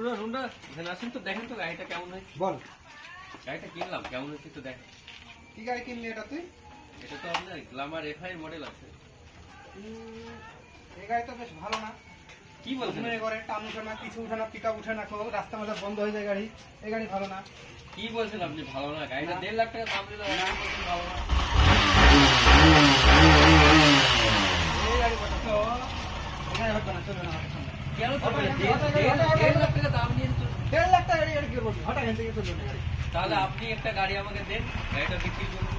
নুন্ডা এখানে আসেন তো, দেখেন তো গাড়িটা কেমন হয়েছে। বল, গাড়িটা কিনলাম কেমন হয়েছে তো দেখেন। কি গাড়ি কিনলি এটা তুই? এটা তো আপনার গ্ল্যামার এফআই মডেল আছে। এই গাড়ি তো বেশ ভালো না। কি বলছেন? মনে করে টান উঠে না, কিছু উঠে না, পিকআপ উঠে না, কোনো রাস্তা মাঝে বন্ধ হয়ে যায় গাড়ি। এই গাড়ি ভালো না। কি বলছেন আপনি ভালো না? গাড়িটা না। 1.5 লাখ টাকা দাম দিলে না। ভালো না। এই গাড়ি কথা তো এই গাড়ি হতো না, চলবে না। কেন হঠাৎ চলবে না? হঠাৎ 1.5 লাখ টাকা দাম দিয়ে তো। 1.5 লাখ টাকা গাড়ি কি করবি? হঠাৎ এখান থেকে চলবে না গাড়ি। তাহলে আপনি একটা গাড়ি আমাকে দেন, গাড়িটা বিক্রি করুন।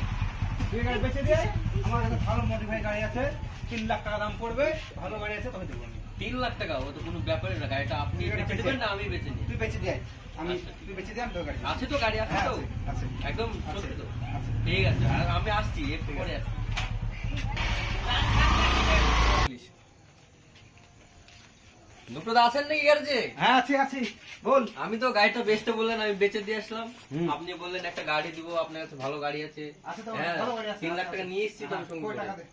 তুই গাড়ি বেচে দিয়ে, আমার কাছে ভালো মডিফাই গাড়ি আছে, 3 লাখ টাকা দাম পড়বে, ভালো গাড়ি আছে, তবে দেবো আমি। 3 লাখ টাকা ও তো কোনো ব্যাপারই না। গাড়িটা আপনি তুই গাড়ি বেচে বেচে- দেবেন না আমি বেচে নিই? তুই বেচে দিয়ে আয়। আমি আচ্ছা, ঠিক তুই বেচে দিয়ে আমি তোর গাড়ি দেবো। আছে তো গাড়ি আছে হ্যাঁ, তো? আছে, আছে। একদম আছে, সত্যি তো? আছে। ঠিক আছে, আর আমি আসছি একটু পরে আসছি। দুটোদা আছেন নাকি গ্যারেজে? হ্যাঁ, আছি আছি, বল। আমি তো গাড়িটা বেচতে বললেন, আমি বেচে দিয়ে আসলাম। হুম। আপনি বললেন একটা গাড়ি দিব, আপনার কাছে ভালো গাড়ি আছে। আছে তো, হ্যাঁ, ভালো গাড়ি আছে। 3 লাখ টাকা নিয়ে এসেছি তো হ্যাঁ, সঙ্গে কয় করে। টাকা দে?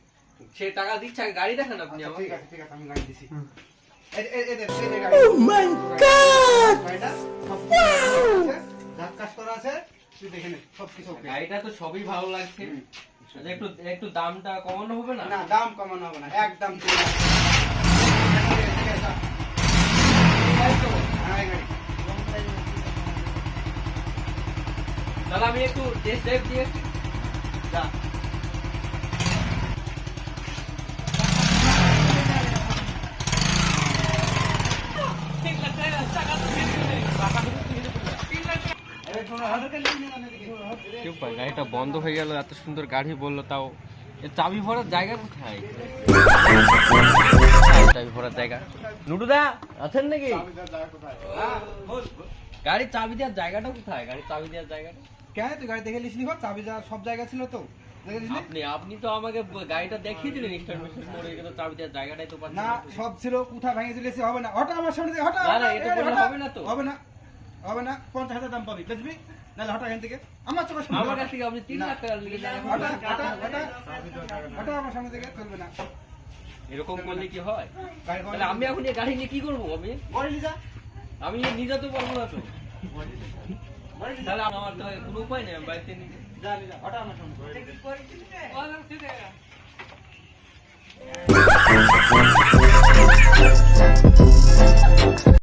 সে টাকা দিচ্ছে, আগে গাড়ি দেখান আপনি আচ্ছা, আমাকে। ঠিক আছে, ঠিক আছে, আমি গাড়ি দিছি। এই দে, গাড়ি। Oh my God! গাড়িটা সব কিছু আছে, ধাক্কাস করা আছে, তুই দেখে নে, সব কিছু ওকে। গাড়িটা তো সবই ভালো লাগছে। হুম। আচ্ছা, একটু একটু দামটা কমানো হবে না? না, দাম কমানো হবে না, একদম ঠিক আছে। ঠিক আছে, এই তো। হ্যাঁ, এই গাড়ি। তাহলে আমি একটু টেস্ট ড্রাইভ দিয়ে আসি। যা। এই তোমরা হাজারকে নিয়ে নিয়ে আনে দেখি। কেউ পায়, গাড়িটা বন্ধ হয়ে গেল, এত সুন্দর গাড়ি বললো, তাও এর চাবি ভরার জায়গা কোথায়? চাবি ভরার জায়গা নুটুদা আছেন নাকি? হ্যাঁ, বল। গাড়ির চাবি দেওয়ার জায়গাটা কোথায়? গাড়ির চাবি দেওয়ার জায়গাটা কেন তুই গাড়ি দেখে লিসনি? চাবি যাওয়ার সব জায়গা ছিল তো, দেখে লিসনি? আপনি তো আমাকে গাড়িটা দেখিয়ে দিলেন, ইনস্টলমেন্ট মোড়ে গেলে চাবি দেওয়ার জায়গাটাই তো পাচ্ছি না, সব ছিল, কোথায় ভেঙে দিলেছি? হবে না, হঠাৎ আমার সামনে থেকে, হঠাৎ। না, না, এটা বললে হবে না তো। হবে না, হবে না, 50,000 দাম পাবি, বেচবি নাহলে হঠাৎ এখান থেকে। আমার চোখের সামনে আমার কাছ থেকে আপনি 3 লাখ টাকা নিয়ে যান। হঠাৎ আমার সামনে থেকে চলবে না। এরকম করলে কি হয়? গাড়ি তাহলে আমি এখন এই গাড়ি নিয়ে কি করবো? বলে লিজা, আমি নিয়ে যেতে পারবো না তো। তাহলে আমার তো কোনো উপায় নেই, আমি বাড়িতে নিয়ে যা লিজা, হঠাৎ আমার সামনে।